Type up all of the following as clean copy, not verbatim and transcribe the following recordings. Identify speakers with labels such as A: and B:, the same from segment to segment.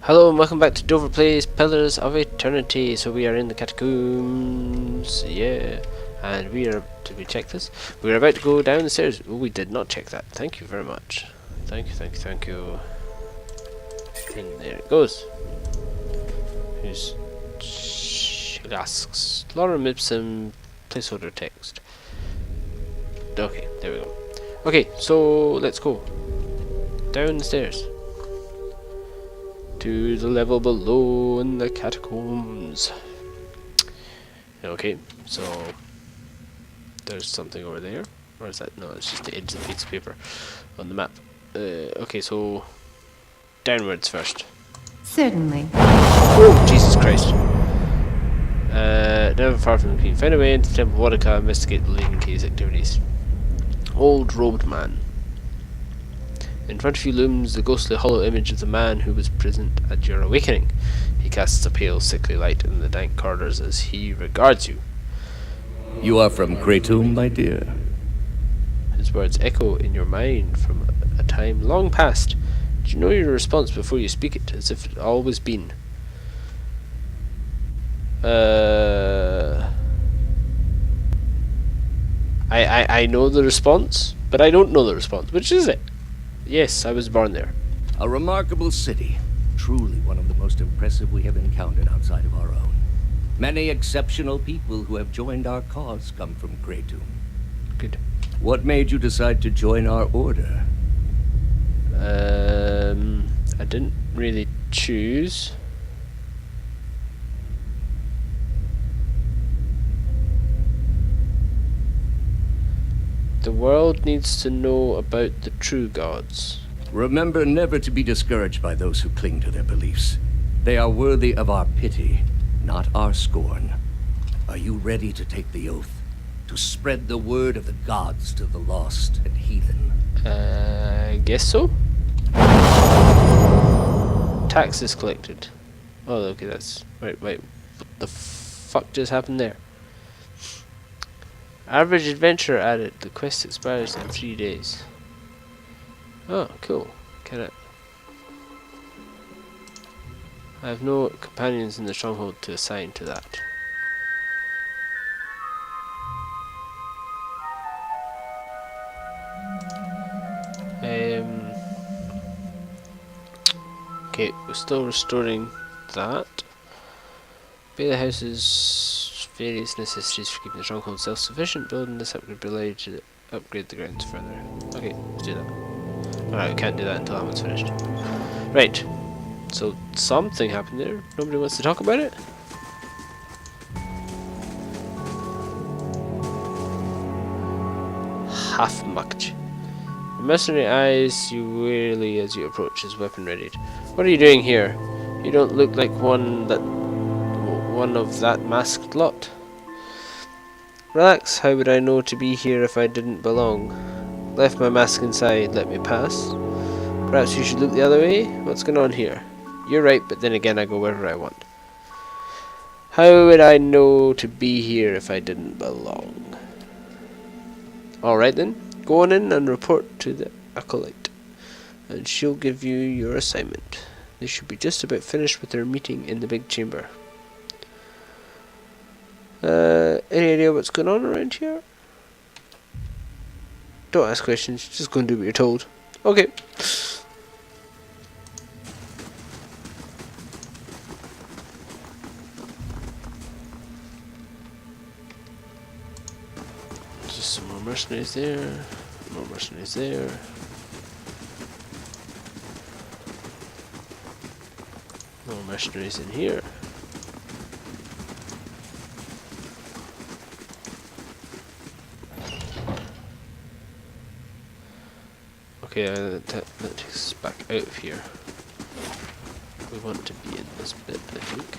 A: Hello and welcome back to Dover Plays Pillars of Eternity. So we are in the Catacombs, yeah, and we are, did we check this? We are about to go down the stairs. Oh, we did not check that. Thank you very much. Thank you. And there it goes. Who's asks Lorem Ipsum placeholder text. Okay, there we go. Okay, so let's go down the stairs to the level below in the catacombs. Okay, so there's something over there. Or is that? No, it's just the edge of the piece of paper on the map. Okay, so downwards first.
B: Certainly.
A: Oh, Jesus Christ. Never far from the Queen. Find a way into the Temple of Wodica, investigate the leading case activities. Old robed man. In front of you looms the ghostly hollow image of the man who was present at your awakening. He casts a pale, sickly light in the dank corridors as he regards you.
C: You are from Kratom, my dear?
A: His words echo in your mind from a time long past. Do you know your response before you speak it, as if it had always been? I know the response, but I don't know the response. Which is it? Yes, I was born there.
C: A remarkable city. Truly one of the most impressive we have encountered outside of our own. Many exceptional people who have joined our cause come from Kratom.
A: Good.
C: What made you decide to join our order?
A: I didn't really choose. The world needs to know about the true gods.
C: Remember never to be discouraged by those who cling to their beliefs. They are worthy of our pity, not our scorn. Are you ready to take the oath? To spread the word of the gods to the lost and heathen?
A: I guess so. Taxes collected. Oh, okay, that's... Wait. What the fuck just happened there? Average adventure added. The quest expires in 3 days. Oh, cool. I have no companions in the stronghold to assign to that. Okay, we're still restoring that. Pay the house's various necessities for keeping the stronghold self-sufficient. Building this upgrade will allow you to upgrade the grounds further. Okay, let's do that. Alright, we can't do that until that one's finished. Right, so something happened there. Nobody wants to talk about it? Half mucked. The mercenary eyes you warily as you approach, his weapon readied. What are you doing here? You don't look like one of that masked lot. Relax, how would I know to be here if I didn't belong? Left my mask inside, let me pass. Perhaps you should look the other way? What's going on here? You're right, but then again I go wherever I want. How would I know to be here if I didn't belong? Alright then, go on in and report to the acolyte, and she'll give you your assignment. They should be just about finished with their meeting in the big chamber. Any idea what's going on around here? Don't ask questions, just go and do what you're told. Okay. Just some more mercenaries there. More mercenaries there. More mercenaries in here. Okay, that takes us back out of here. We want to be in this bit, I think.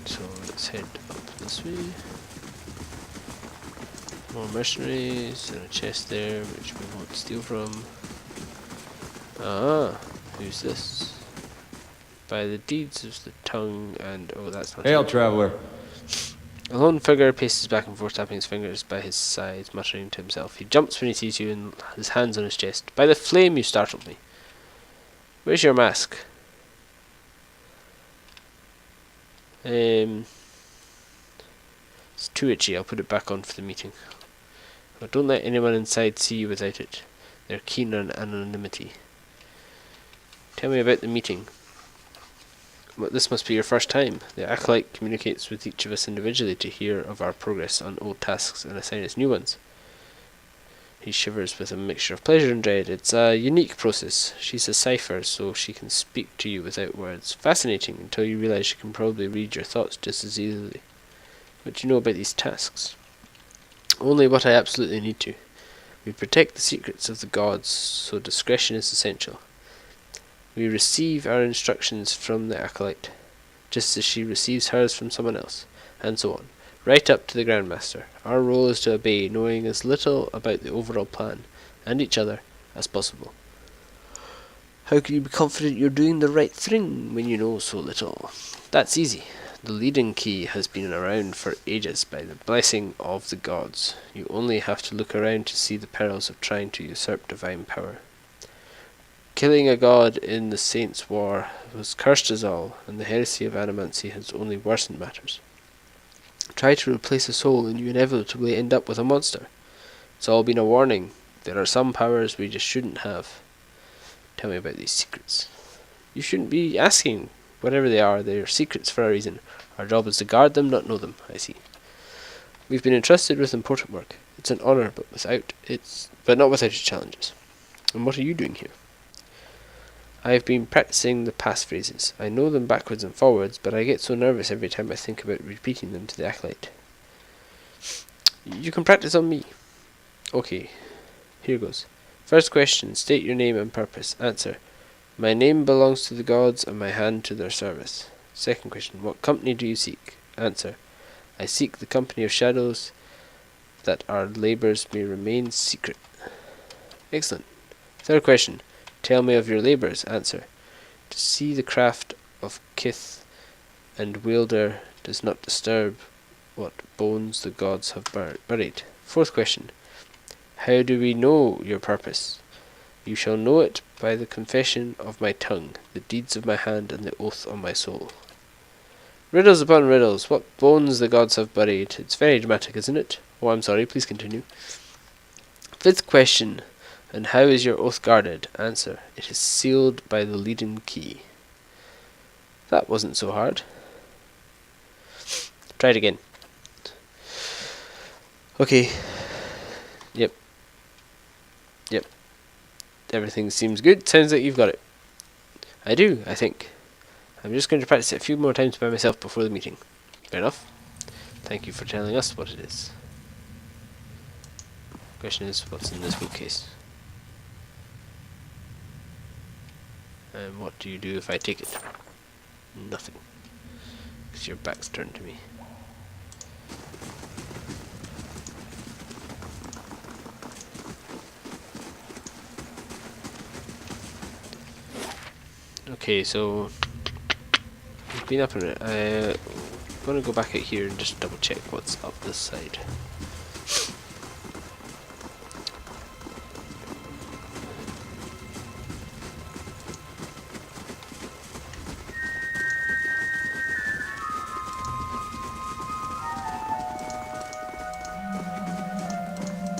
A: So let's head up this way. More mercenaries and a chest there, which we won't steal from. Ah, who's this? By the deeds of the tongue and... oh, that's not...
D: Hail, traveler.
A: A lone figure paces back and forth, tapping his fingers by his sides, muttering to himself. He jumps when he sees you and his hands on his chest. By the flame, you startled me. Where's your mask? It's too itchy. I'll put it back on for the meeting. But don't let anyone inside see you without it. They're keen on anonymity. Tell me about the meeting. Well, this must be your first time. The Acolyte communicates with each of us individually to hear of our progress on old tasks and assign us new ones. He shivers with a mixture of pleasure and dread. It's a unique process. She's a cipher, so she can speak to you without words. Fascinating until you realize she can probably read your thoughts just as easily. What do you know about these tasks? Only what I absolutely need to. We protect the secrets of the gods, so discretion is essential. We receive our instructions from the Acolyte, just as she receives hers from someone else, and so on, right up to the Grandmaster. Our role is to obey, knowing as little about the overall plan, and each other, as possible. How can you be confident you're doing the right thing when you know so little? That's easy. The leading key has been around for ages by the blessing of the gods. You only have to look around to see the perils of trying to usurp divine power. Killing a god in the Saints' War was cursed as all, and the heresy of animancy has only worsened matters. Try to replace a soul and you inevitably end up with a monster. It's all been a warning. There are some powers we just shouldn't have. Tell me about these secrets. You shouldn't be asking. Whatever they are, they're secrets for a reason. Our job is to guard them, not know them, I see. We've been entrusted with important work. It's an honour, but not without its challenges. And what are you doing here? I have been practicing the passphrases. I know them backwards and forwards, but I get so nervous every time I think about repeating them to the Acolyte. You can practice on me. Okay, here goes. First question, state your name and purpose. Answer, my name belongs to the gods and my hand to their service. Second question, what company do you seek? Answer, I seek the company of shadows, that our labours may remain secret. Excellent. Third question, tell me of your labours. Answer, to see the craft of kith and wielder does not disturb what bones the gods have buried. Fourth question, how do we know your purpose? You shall know it by the confession of my tongue, the deeds of my hand, and the oath on my soul. Riddles upon riddles, what bones the gods have buried. It's very dramatic, isn't it? Oh, I'm sorry, please continue. Fifth question, and how is your oath guarded? Answer, it is sealed by the leaden key. That wasn't so hard. Try it again. Okay. Yep. Everything seems good. Sounds like you've got it. I do, I think. I'm just going to practice it a few more times by myself before the meeting. Fair enough. Thank you for telling us what it is. Question is, what's in this bookcase? And what do you do if I take it? Nothing. Because your back's turned to me. Okay, so we've been up on it. I'm going to go back out here and just double check what's up this side.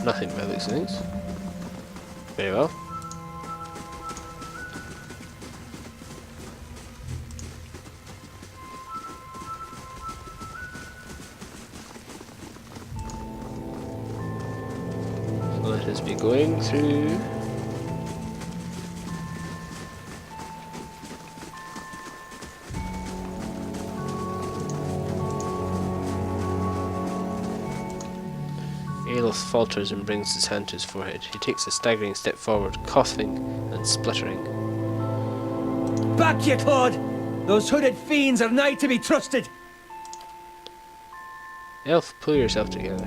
A: Nothing by the looks of things. Very well. So let us be going through. Aelith falters and brings his hand to his forehead. He takes a staggering step forward, coughing and spluttering.
B: Back, ye clod! Those hooded fiends are nigh to be trusted!
A: Elf, pull yourself together.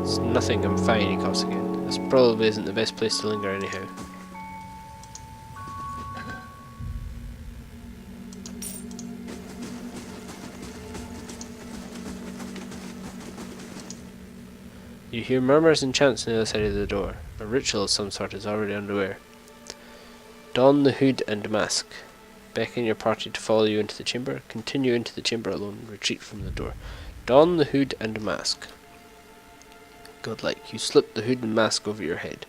A: It's nothing, I'm fine, he coughs again. This probably isn't the best place to linger anyhow. You hear murmurs and chants on the other side of the door. A ritual of some sort is already underway. Don the hood and mask. Beckon your party to follow you into the chamber. Continue into the chamber alone. Retreat from the door. Don the hood and mask. Godlike. You slip the hood and mask over your head.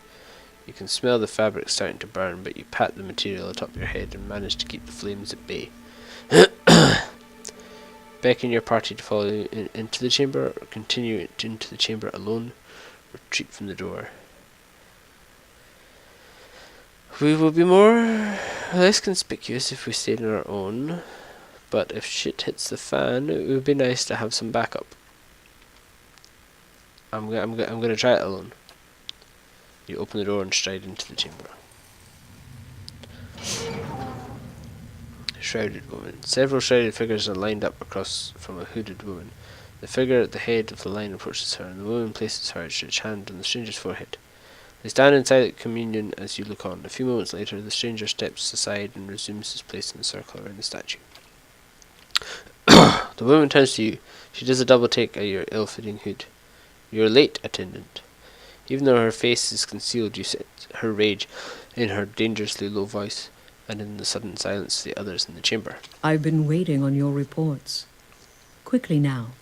A: You can smell the fabric starting to burn, but you pat the material atop your head and manage to keep the flames at bay. Beckon your party to follow you into the chamber, or continue into the chamber alone. Retreat from the door. We will be more or less conspicuous if we stayed on our own, but if shit hits the fan, it would be nice to have some backup. I'm gonna try it alone. You open the door and stride into the chamber. Shrouded woman. Several shrouded figures are lined up across from a hooded woman. The figure at the head of the line approaches her, and the woman places her outstretched hand on the stranger's forehead. They stand in silent communion as you look on. A few moments later, the stranger steps aside and resumes his place in the circle around the statue. The woman turns to you. She does a double take at your ill-fitting hood. "You are late, attendant." Even though her face is concealed, you sense her rage in her dangerously low voice, and in the sudden silence of the others in the chamber.
D: I've been waiting on your reports. Quickly now.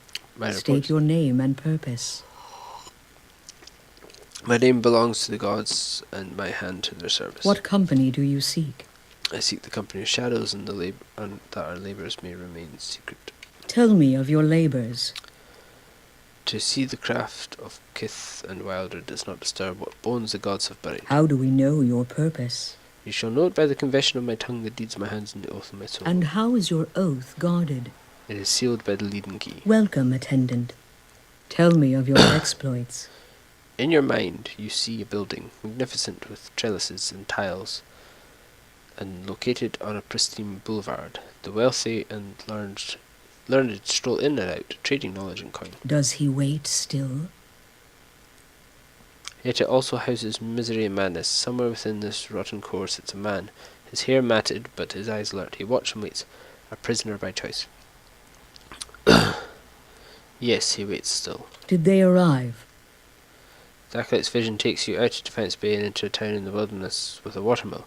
D: State your name and purpose.
A: My name belongs to the gods, and my hand to their service.
D: What company do you seek?
A: I seek the company of shadows, and that our labours may remain secret.
D: Tell me of your labours.
A: To see the craft of Kith and Wilder does not disturb what bones the gods have buried.
D: How do we know your purpose?
A: You shall know it by the confession of my tongue, the deeds of my hands, and the oath of my soul.
D: And how is your oath guarded?
A: It is sealed by the leaden key.
D: Welcome, attendant. Tell me of your exploits.
A: In your mind, you see a building, magnificent with trellises and tiles, and located on a pristine boulevard. The wealthy and learned stroll in and out, trading knowledge and coin.
D: Does he wait still?
A: Yet it also houses misery and madness. Somewhere within this rotten core sits a man, his hair matted, but his eyes alert. He watches and waits, a prisoner by choice. Yes, he waits still.
D: Did they arrive?
A: The acolyte's vision takes you out of Defence Bay and into a town in the wilderness with a watermill.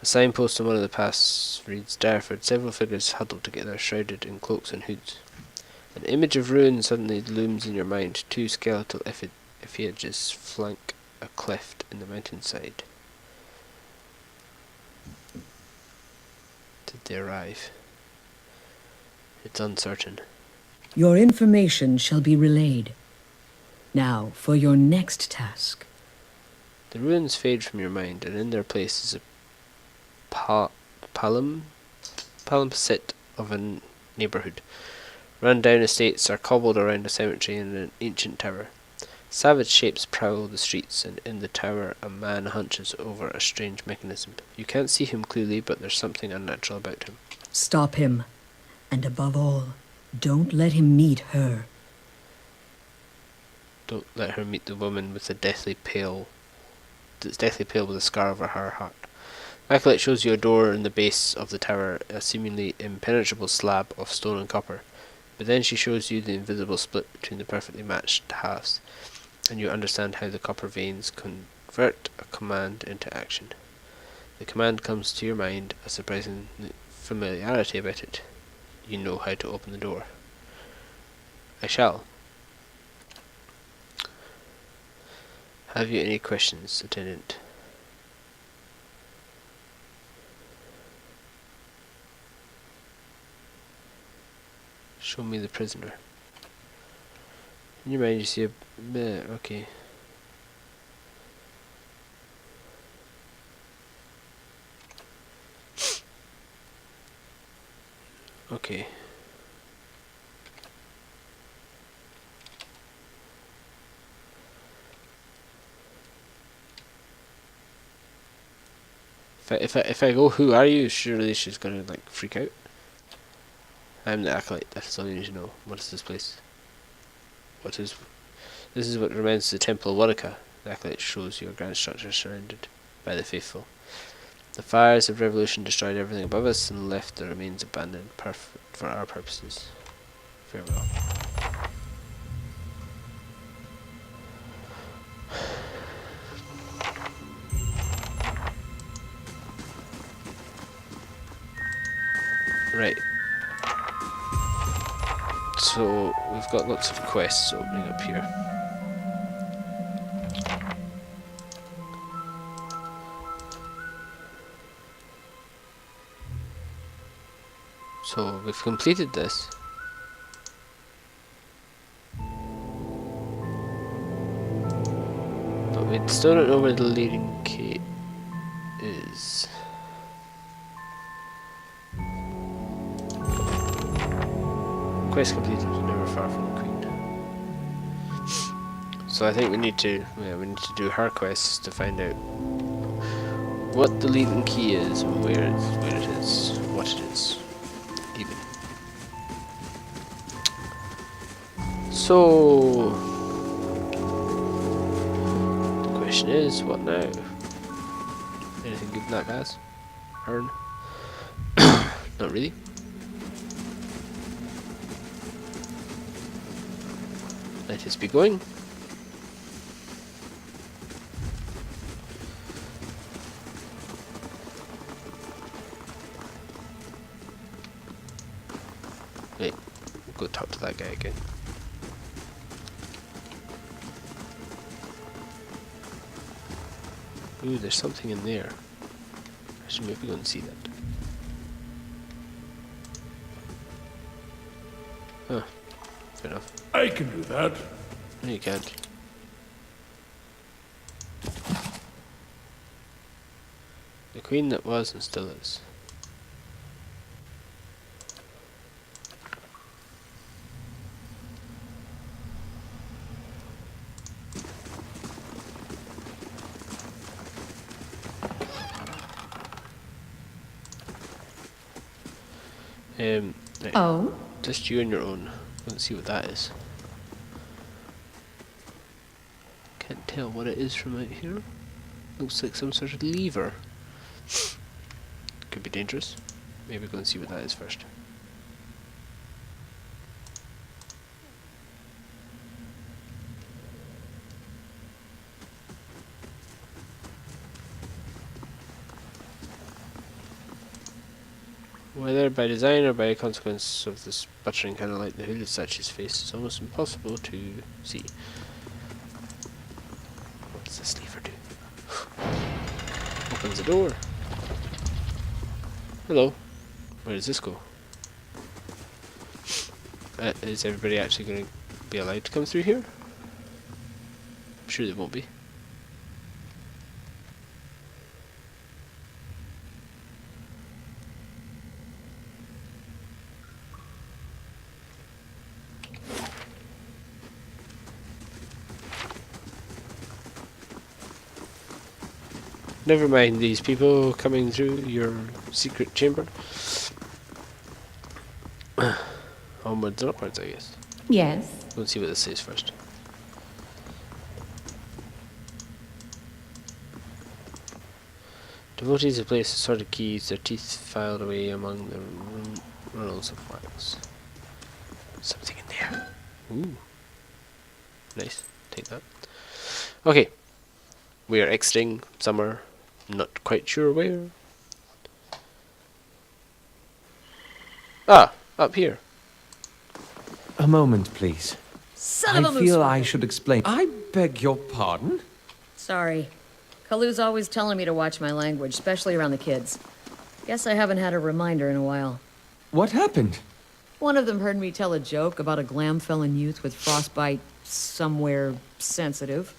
A: A signpost on one of the paths reads Darford. Several figures huddled together, shrouded in cloaks and hoods. An image of ruin suddenly looms in your mind. Two skeletal effigies flank a cleft in the mountainside. Did they arrive? It's uncertain.
D: Your information shall be relayed. Now, for your next task.
A: The ruins fade from your mind, and in their place is a palimpsest of a neighbourhood. Run-down estates are cobbled around a cemetery and an ancient tower. Savage shapes prowl the streets, and in the tower a man hunches over a strange mechanism. You can't see him clearly, but there's something unnatural about him.
D: Stop him. And above all, don't let him meet her.
A: Don't let her meet the woman with the deathly pale with a scar over her heart. Acolyte shows you a door in the base of the tower, a seemingly impenetrable slab of stone and copper. But then she shows you the invisible split between the perfectly matched halves, and you understand how the copper veins convert a command into action. The command comes to your mind, a surprising familiarity about it. You know how to open the door. I shall. Have you any questions, attendant? Show me the prisoner. In your mind you see a... okay. Okay. If I go, who are you? Surely she's gonna like freak out. I'm the acolyte. That's all you need to know. What is this place? This is what remains of the Temple of Wodica. The acolyte shows you a grand structure surrounded by the faithful. The fires of revolution destroyed everything above us and left the remains abandoned, perfect for our purposes. Farewell. Right. So, we've got lots of quests opening up here. So, we've completed this. But we still don't know where the leading key is. Quest completed, never far from the Queen. So I think we need to do her quests to find out what the leading key is and where it is, what it is, even. So the question is, what now? Anything good in that gas? Hern? Not really. Let us be going. Wait, we'll go talk to that guy again. Ooh, there's something in there. I should maybe go and see that. Huh. Fair enough.
E: I can do that.
A: No, you can't. The queen that was and still is. Right.
D: Oh?
A: Just you on your own. Let's see what that is. Can't tell what it is from out here. Looks like some sort of lever. Could be dangerous. Maybe go and see what that is first. Whether by design or by a consequence of this buttering kind of like the hooded statue's face, it's almost impossible to see. What does this lever do? Opens the door. Hello. Where does this go? Is everybody actually going to be allowed to come through here? I'm sure they won't be. Never mind these people coming through your secret chamber. Onwards and upwards, I guess.
D: Yes.
A: Let's see what this says first. Devotees have placed assorted keys, their teeth filed away among the runnels of wax. Something in there. Ooh. Nice. Take that. Okay. We are exiting somewhere. Not quite sure where. Ah, up here.
B: A moment, please.
D: Son of a
B: I feel
D: moose
B: I
D: woman.
B: should explain. I beg your pardon?
D: Sorry. Kalu's always telling me to watch my language, especially around the kids. Guess I haven't had a reminder in a while.
B: What happened?
D: One of them heard me tell a joke about a glam-felon youth with frostbite somewhere sensitive.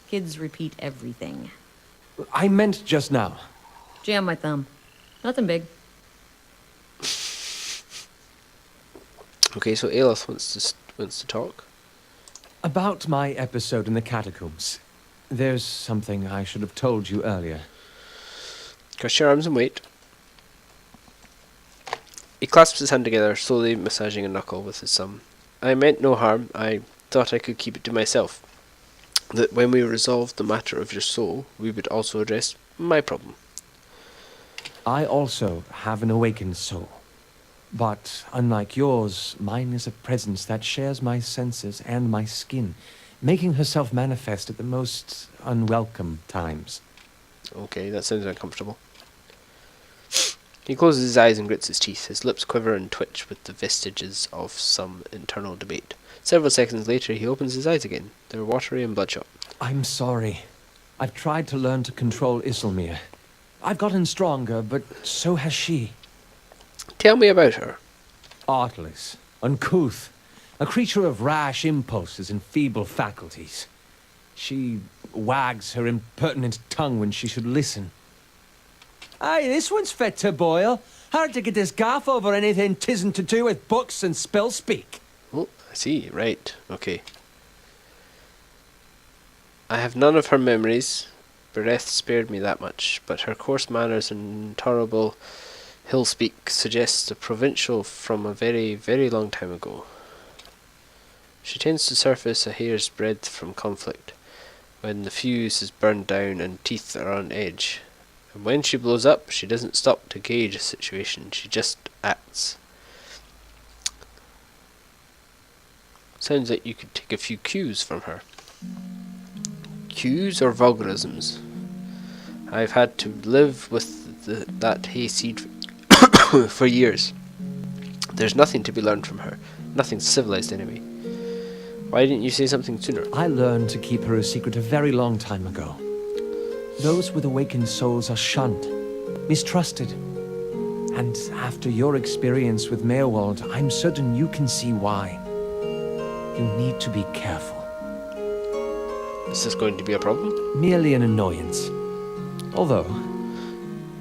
D: Kids repeat everything.
B: I meant just now.
D: Jam my thumb. Nothing big.
A: Okay, so Aeloth wants to talk.
B: About my episode in the Catacombs. There's something I should have told you earlier.
A: Cross your arms and wait. He clasps his hand together, slowly massaging a knuckle with his thumb. I meant no harm. I thought I could keep it to myself. That when we resolved the matter of your soul, we would also address my problem.
B: I also have an awakened soul. But unlike yours, mine is a presence that shares my senses and my skin, making herself manifest at the most unwelcome times.
A: Okay, that sounds uncomfortable. He closes his eyes and grits his teeth. His lips quiver and twitch with the vestiges of some internal debate. Several seconds later, he opens his eyes again. They're watery and bloodshot.
B: I'm sorry. I've tried to learn to control Isilmir. I've gotten stronger, but so has she.
A: Tell me about her.
B: Artless, uncouth, a creature of rash impulses and feeble faculties. She wags her impertinent tongue when she should listen. Aye, this one's fit to boil. Hard to get this gaff over anything tisn't to do with books and spell speak.
A: Oh, I see. Right. Okay. I have none of her memories. Bereth spared me that much, but her coarse manners and intolerable hill speak suggests a provincial from a very, very long time ago. She tends to surface a hair's breadth from conflict, when the fuse is burned down and teeth are on edge. And when she blows up, she doesn't stop to gauge a situation, she just acts. Sounds like you could take a few cues from her. Cues or vulgarisms? I've had to live with that hayseed for years. There's nothing to be learned from her. Nothing civilized anyway. Why didn't you say something sooner?
B: I learned to keep her a secret a very long time ago. Those with awakened souls are shunned, mistrusted. And after your experience with Meerwald, I'm certain you can see why. You need to be careful.
A: Is this going to be a problem?
B: Merely an annoyance. Although...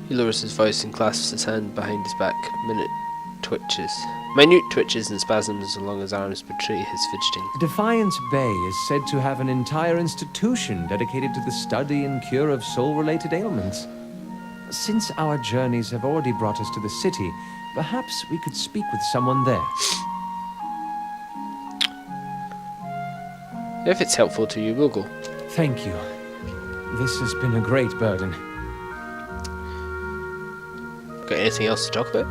A: He lowers his voice and clasps his hand behind his back. Minute twitches and spasms along his arms betray his fidgeting.
B: Defiance Bay is said to have an entire institution dedicated to the study and cure of soul-related ailments. Since our journeys have already brought us to the city, perhaps we could speak with someone there.
A: If it's helpful to you, we'll go.
B: Thank you. This has been a great burden.
A: Got anything else to talk about?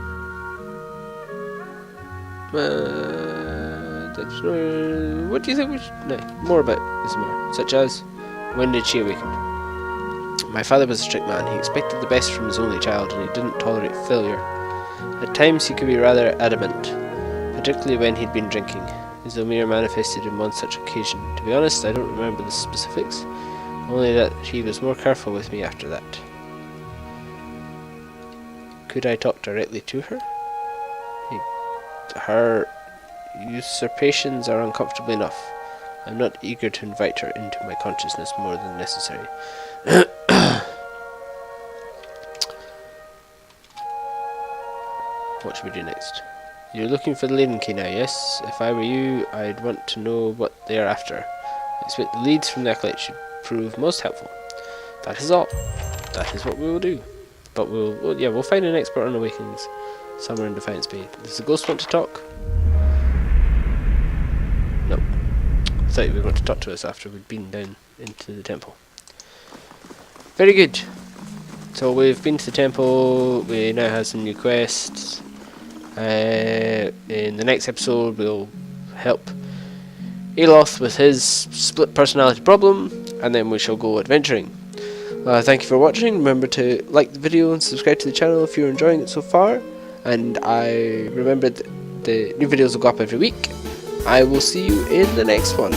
A: What do you think we should know more about Isilmir? Such as, when did she awaken? My father was a strict man. He expected the best from his only child, and he didn't tolerate failure. At times he could be rather adamant, particularly when he'd been drinking. Isilmir manifested in one such occasion. To be honest, I don't remember the specifics, only that he was more careful with me after that. Could I talk directly to her? Her usurpations are uncomfortable enough. I'm not eager to invite her into my consciousness more than necessary. What should we do next? You're looking for the Laden Key now, yes? If I were you, I'd want to know what they are after. I expect the leads from the Acolyte should prove most helpful. That is all. That is what we will do. But we'll find an expert on awakenings somewhere in Defiance Bay. Does the ghost want to talk? No. I thought you were going to talk to us after we'd been down into the temple. Very good. So we've been to the temple. We now have some new quests. In the next episode, we'll help Aloth with his split personality problem, and then we shall go adventuring. Thank you for watching. Remember to like the video and subscribe to the channel if you're enjoying it so far. And I remember the new videos will go up every week. I will see you in the next one.